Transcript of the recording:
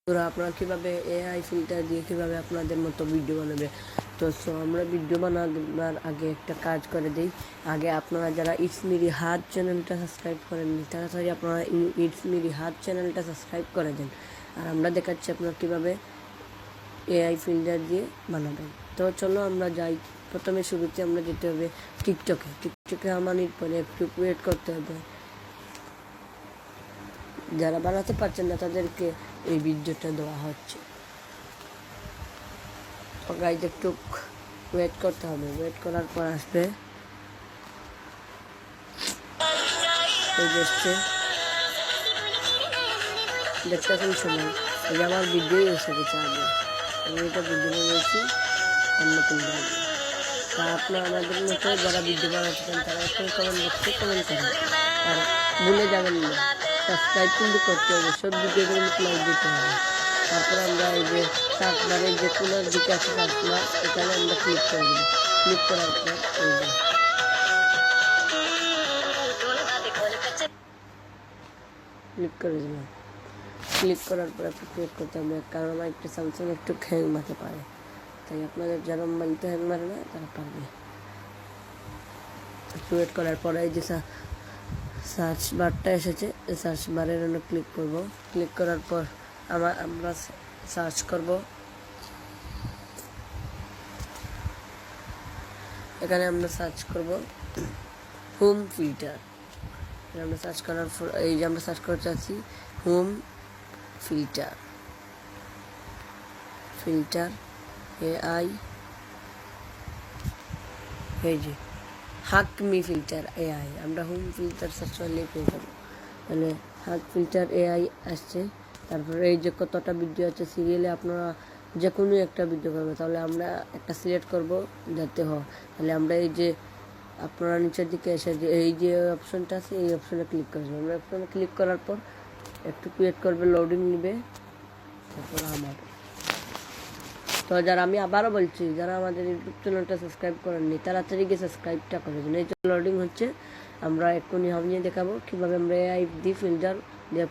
তোরা আপনারা কীভাবে এআই ফিল্টার দিয়ে কীভাবে আপনাদের মতো ভিডিও বানাবে। তো আমরা ভিডিও বানাবার আগে একটা কাজ করে দিই। আগে আপনারা যারা ইটস মিরি হাত চ্যানেলটা সাবস্ক্রাইব করেননি তাড়াতাড়ি আপনারা ইটস মিরি হাত চ্যানেলটা সাবস্ক্রাইব করে দেন। আর আমরা দেখাচ্ছি আপনারা কীভাবে এআই ফিল্টার দিয়ে বানাবেন। তো চলো আমরা যাই। প্রথমে শুরুতে আমরা যেতে হবে টিকটকে আমাদের পরে একটু ওয়েট করতে হবে। যারা বানাতে পারছেন না তাদেরকে এই ভিডিওটা দেওয়া হচ্ছে। তো গাইজ একটু ওয়েট করতে হবে, ওয়েট করার পর আসবে দেখতেছেন সময় এই আমার ভিডিওই এসে গেছে। আমি এটা ভিডিও বানিয়েছি নতুন ভাবে। তা আপনারা আমাদের মতো যারা ভিডিও বানাতে চান তারা একটু কমেন্ট বক্সে কমেন্ট করেন। আর ভুলে যাবেন না সাবস্ক্রাইব কিন্তু করতে হবে, সব ভিডিওগুলো লাইক দিতে হবে। তারপর আমরা এই যে সার্চ বারে যে কোনো দিকে আছে সার্চ বার, এখানে আমরা ক্লিক করে দেবো। ক্লিক করার পর এই যে ক্লিক করে দিলাম। ক্লিক করার পর একটু ক্লিক করতে হবে, কারণ আমার একটা স্যামসাং একটু হ্যাং মারতে পারে, তাই আপনাদের যারা মোবাইলতে হ্যাং মারে না তারা পারবে। ওয়েট করার পরে এই যে সার্চ বারটা এসেছে, এই সার্চ বারের জন্য ক্লিক করব। ক্লিক করার পর আমরা সার্চ করব। এখানে আমরা সার্চ করব হোম ফিল্টার। আমরা সার্চ করার পর এই যে আমরা সার্চ করতে চাচ্ছি হোম ফিল্টার এআই, এই যে হাকমি ফিল্টার এআই। আমরা হোম ফিল্টার সার্চ করলে পেয়ে যাবো। মানে হাক ফিল্টার এআই আসছে। তারপরে এই যে কতটা ভিডিও আছে সিরিয়ালে আপনারা যে কোনো একটা ভিডিও করবে, তাহলে আমরা একটা সিলেক্ট করব যাতে হয়। তাহলে আমরা এই যে আপনারা নিচের দিকে এসে যে এই যে অপশনটা আছে এই অপশনে ক্লিক করবেন। আমরা অপশনে ক্লিক করার পর একটু ক্রিয়েট করবে, লোডিং নেবে, তারপর আমার। তো যারা আমি আবারও বলছি যারা আমাদের ইউটিউব চ্যানেলটা সাবস্ক্রাইব করেননি তাড়াতাড়ি গিয়ে সাবস্ক্রাইবটা করে দেন। এই যে লোডিং হচ্ছে, আমরা এক্ষুনি হামিয়ে দেখাবো কীভাবে আমরা এআই ফিল্টার দিয়ে